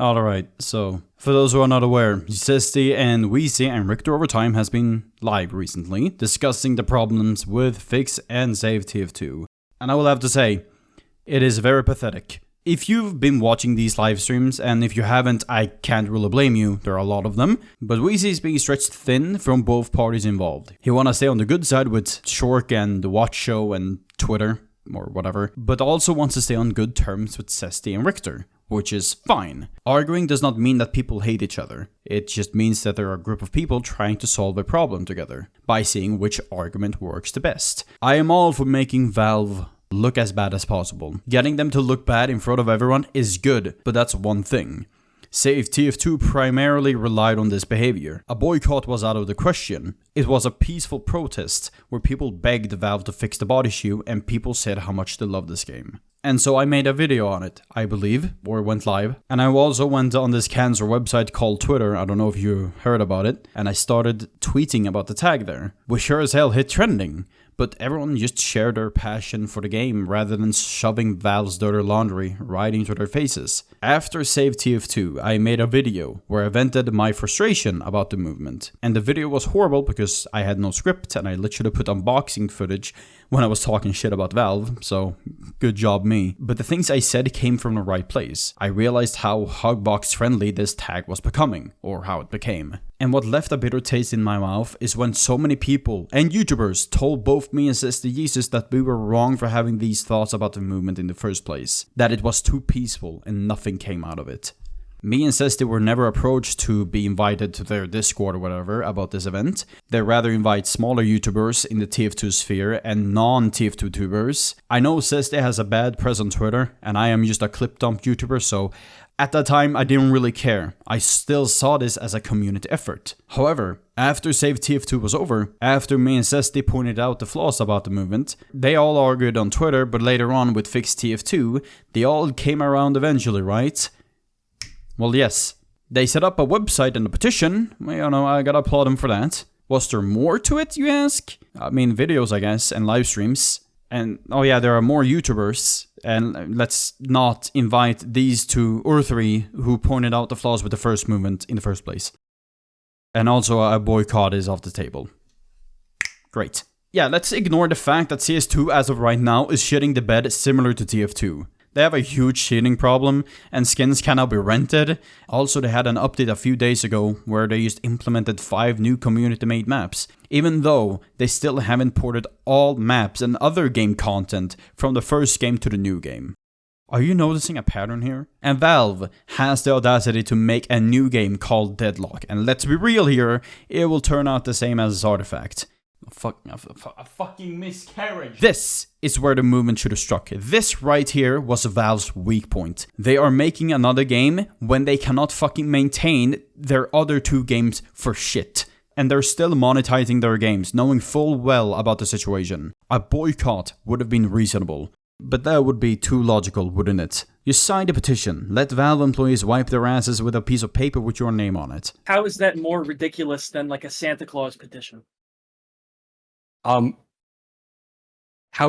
Alright, so for those who are not aware, Zesty and Weezy and Richter over time has been live recently, discussing the problems with Fix and FixTF2. And I will have to say, it is very pathetic. If you've been watching these live streams, and if you haven't, I can't really blame you, there are a lot of them, but Weezy is being stretched thin from both parties involved. He wanna stay on the good side with Shork and the Watch Show and Twitter, or whatever, but also wants to stay on good terms with Zesty and Richter, which is fine. Arguing does not mean that people hate each other. It just means that there are a group of people trying to solve a problem together, by seeing which argument works the best. I am all for making Valve look as bad as possible. Getting them to look bad in front of everyone is good, but that's one thing. FixTF2 primarily relied on this behavior. A boycott was out of the question. It was a peaceful protest where people begged Valve to fix the bot issue and people said how much they love this game. And so I made a video on it, I believe, or went live. And I also went on this cancer website called Twitter, I don't know if you heard about it, and I started tweeting about the tag there, which sure as hell hit trending. But everyone just shared their passion for the game rather than shoving Valve's dirty laundry right into their faces. After FixTF2, I made a video where I vented my frustration about the movement. And the video was horrible because I had no script and I literally put unboxing footage when I was talking shit about Valve, so good job me. But the things I said came from the right place. I realized how hugbox friendly this tag was becoming, or how it became. And what left a bitter taste in my mouth is when so many people and YouTubers told both me and Sister Jesus that we were wrong for having these thoughts about the movement in the first place. That it was too peaceful and nothing came out of it. Me and Zesty were never approached to be invited to their Discord or whatever about this event. They rather invite smaller YouTubers in the TF2 sphere and non-TF2 tubers. I know Zesty has a bad press on Twitter and I am just a clip dump YouTuber, so at that time I didn't really care. I still saw this as a community effort. However, after FixTF2 was over, after me and Zesty pointed out the flaws about the movement, they all argued on Twitter, but later on with FixTF2, they all came around eventually, right? Well, yes. They set up a website and a petition. Well, you know, I gotta applaud them for that. Was there more to it, you ask? I mean, videos, I guess, and live streams. And, oh yeah, there are more YouTubers. And let's not invite these two or three who pointed out the flaws with the first movement in the first place. And also, a boycott is off the table. Great. Yeah, let's ignore the fact that CS2 as of right now is shitting the bed similar to TF2. They have a huge cheating problem, and skins can now be rented. Also, they had an update a few days ago where they just implemented 5 new community-made maps, even though they still haven't ported all maps and other game content from the first game to the new game. Are you noticing a pattern here? And Valve has the audacity to make a new game called Deadlock, and let's be real here, it will turn out the same as Artifact. A fucking miscarriage. This is where the movement should have struck. This right here was Valve's weak point. They are making another game when they cannot fucking maintain their other 2 games for shit. And they're still monetizing their games, knowing full well about the situation. A boycott would have been reasonable. But that would be too logical, wouldn't it? You sign the petition, let Valve employees wipe their asses with a piece of paper with your name on it. How is that more ridiculous than like a Santa Claus petition? How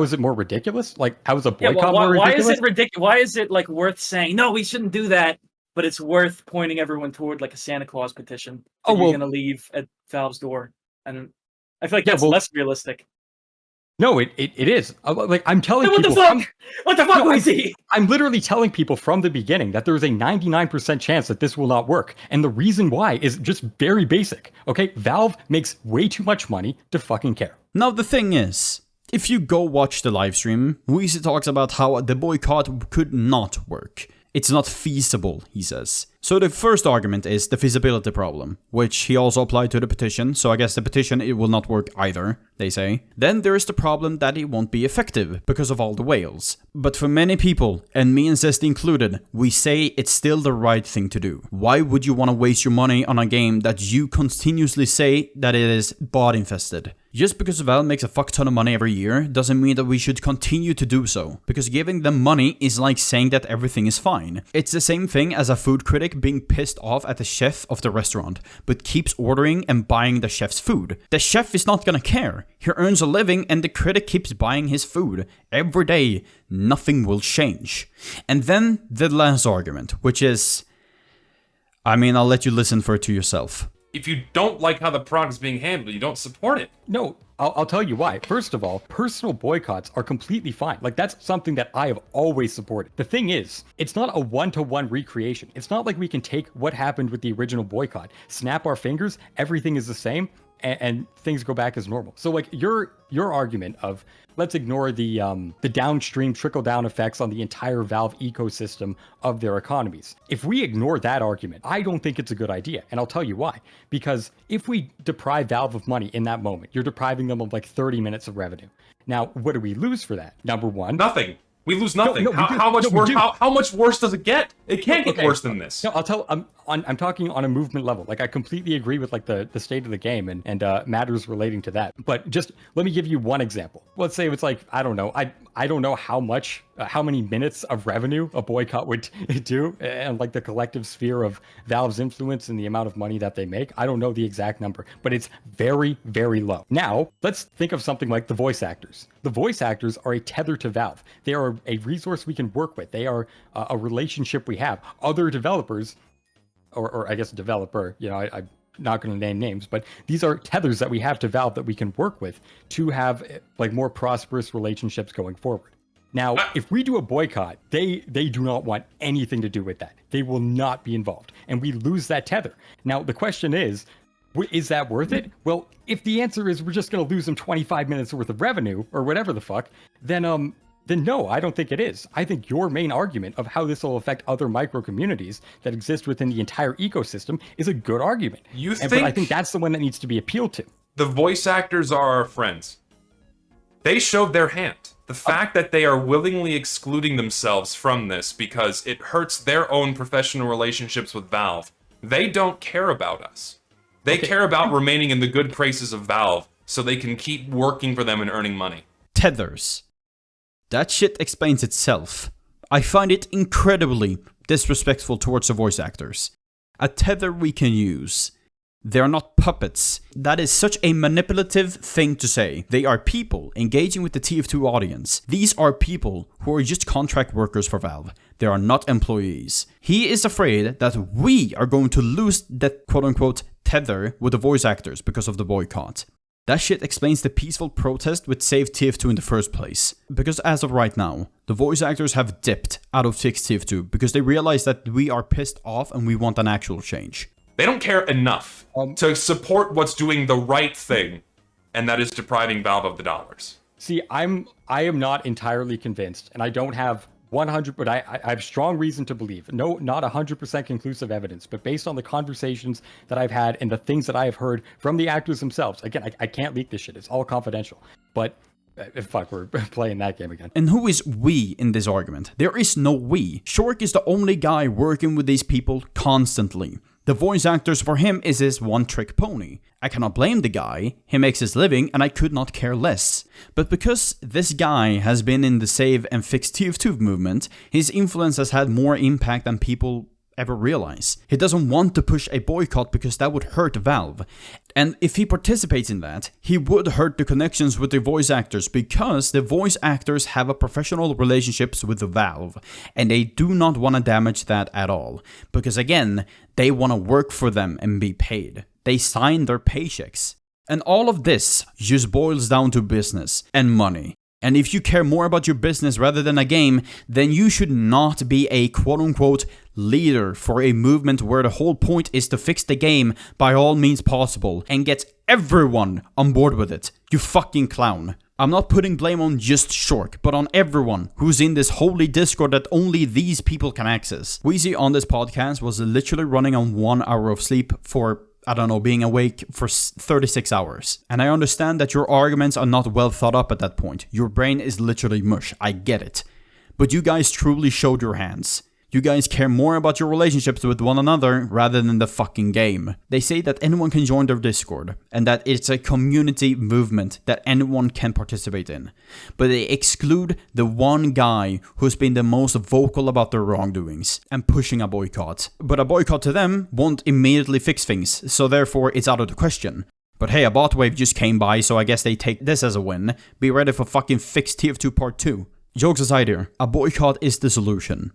is it more ridiculous? Like, how is a boycott more ridiculous? Why is it ridiculous? Why is it like worth saying, no, we shouldn't do that, but it's worth pointing everyone toward like a Santa Claus petition? Oh, well, you're gonna leave at Valve's door, and I feel like that's less realistic. No, it is. Like, I'm telling people... What the fuck was he? I'm literally telling people from the beginning that there's a 99% chance that this will not work. And the reason why is just very basic, okay? Valve makes way too much money to fucking care. Now, the thing is, if you go watch the livestream, Weezy talks about how the boycott could not work. It's not feasible, he says. So the first argument is the feasibility problem, which he also applied to the petition, so I guess the petition, it will not work either, they say. Then there is the problem that it won't be effective because of all the whales. But for many people, and me and Zesty included, we say it's still the right thing to do. Why would you want to waste your money on a game that you continuously say that it is bot infested? Just because Valve makes a fuck ton of money every year doesn't mean that we should continue to do so, because giving them money is like saying that everything is fine. It's the same thing as a food critic being pissed off at the chef of the restaurant, but keeps ordering and buying the chef's food. The chef is not gonna care. He earns a living and the critic keeps buying his food. Every day, nothing will change. And then the last argument, which is... I mean, I'll let you listen for it to yourself. If you don't like how the product is being handled, you don't support it. No, I'll tell you why. First of all, personal boycotts are completely fine. Like, that's something that I have always supported. The thing is, it's not a one-to-one recreation. It's not like we can take what happened with the original boycott, snap our fingers, everything is the same, and things go back as normal. So, like, your argument of let's ignore the downstream trickle-down effects on the entire Valve ecosystem of their economies. If we ignore that argument, I don't think it's a good idea, and I'll tell you why. Because if we deprive Valve of money in that moment, you're depriving them of like 30 minutes of revenue. Now, what do we lose for that? Number one, nothing. We lose nothing. How much worse does it get? It can't get worse than this. No, I'll tell. I'm talking on a movement level. Like, I completely agree with like the state of the game and matters relating to that. But just let me give you one example. Let's say it's like, I don't know. I don't know how many minutes of revenue a boycott would do, and like the collective sphere of Valve's influence and the amount of money that they make. I don't know the exact number, but it's very, very low. Now, let's think of something like the voice actors. The voice actors are a tether to Valve. They are a resource we can work with. They are a relationship we have. Other developers, or I guess a developer, you know, I'm not going to name names, but these are tethers that we have to Valve that we can work with to have like more prosperous relationships going forward. Now, if we do a boycott, they do not want anything to do with that. They will not be involved, and we lose that tether. Now, the question is that worth it? Well, if the answer is we're just going to lose them 25 minutes worth of revenue or whatever the fuck, then no, I don't think it is. I think your main argument of how this will affect other micro communities that exist within the entire ecosystem is a good argument. But I think that's the one that needs to be appealed to. The voice actors are our friends. They showed their hand. The fact that they are willingly excluding themselves from this because it hurts their own professional relationships with Valve, they don't care about us. They care about remaining in the good graces of Valve so they can keep working for them and earning money. Tethers. That shit explains itself. I find it incredibly disrespectful towards the voice actors. A tether we can use. They're not puppets. That is such a manipulative thing to say. They are people engaging with the TF2 audience. These are people who are just contract workers for Valve. They are not employees. He is afraid that we are going to lose that quote-unquote tether with the voice actors because of the boycott. That shit explains the peaceful protest with Save TF2 in the first place. Because as of right now, the voice actors have dipped out of FixTF2 because they realize that we are pissed off and we want an actual change. They don't care enough to support what's doing the right thing, and that is depriving Valve of the dollars. See, I am not entirely convinced, and I don't have 100, but I have strong reason to believe. No, not 100% conclusive evidence, but based on the conversations that I've had and the things that I have heard from the actors themselves. Again, I can't leak this shit. It's all confidential. But fuck, we're playing that game again. And who is we in this argument? There is no we. Shork is the only guy working with these people constantly. The voice actors for him is his one-trick pony. I cannot blame the guy, he makes his living and I could not care less. But because this guy has been in the Save and FixTF2 movement, his influence has had more impact than people ever realize. He doesn't want to push a boycott because that would hurt Valve. And if he participates in that, he would hurt the connections with the voice actors because the voice actors have a professional relationships with the Valve. And they do not want to damage that at all. Because again, they want to work for them and be paid. They sign their paychecks. And all of this just boils down to business and money. And if you care more about your business rather than a game, then you should not be a quote-unquote leader for a movement where the whole point is to fix the game by all means possible and get everyone on board with it. You fucking clown. I'm not putting blame on just Shork, but on everyone who's in this holy Discord that only these people can access. Weezy on this podcast was literally running on 1 hour of sleep for being awake for 36 hours. And I understand that your arguments are not well thought up at that point. Your brain is literally mush, I get it. But you guys truly showed your hands. You guys care more about your relationships with one another rather than the fucking game. They say that anyone can join their Discord, and that it's a community movement that anyone can participate in. But they exclude the one guy who's been the most vocal about their wrongdoings, and pushing a boycott. But a boycott to them won't immediately fix things, so therefore it's out of the question. But hey, a bot wave just came by, so I guess they take this as a win. Be ready for fucking FixTF2 Part 2. Jokes aside here, a boycott is the solution.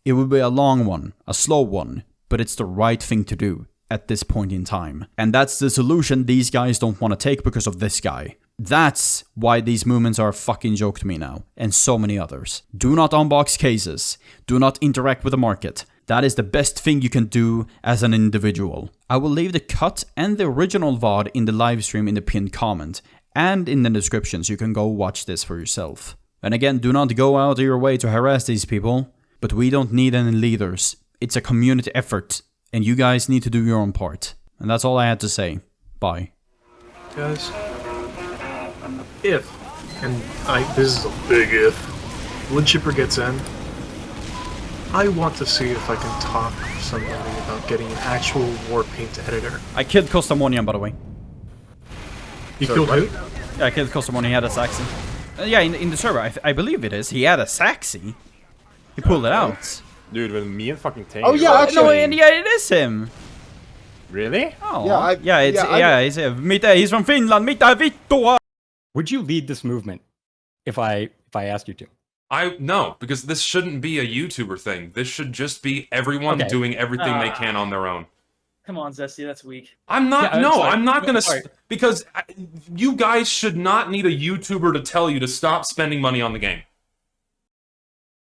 It will be a long one, a slow one, but it's the right thing to do at this point in time. And that's the solution these guys don't want to take because of this guy. That's why these movements are a fucking joke to me now, and so many others. Do not unbox cases. Do not interact with the market. That is the best thing you can do as an individual. I will leave the cut and the original VOD in the live stream in the pinned comment, and in the description so you can go watch this for yourself. And again, do not go out of your way to harass these people, but we don't need any leaders. It's a community effort, and you guys need to do your own part. And that's all I had to say. Bye. Guys, if, and this is a big if, Wood Chipper gets in, I want to see if I can talk to somebody about getting an actual Warpaint editor. I killed Costamonian, by the way. You killed who? Yeah, I killed Costamonian, he had a Saxy. Yeah, in the server, I believe it is. He had a Saxy. He pulled it out. Dude, with me and fucking Tango. Oh yeah, actually. No, and yeah, it is him. Really? Oh, he's from Finland. Mitä vittua? Would you lead this movement if I asked you to? No, because this shouldn't be a YouTuber thing. This should just be everyone doing everything they can on their own. Come on, Zesty, that's weak. I'm not. I'm not gonna. Because you guys should not need a YouTuber to tell you to stop spending money on the game.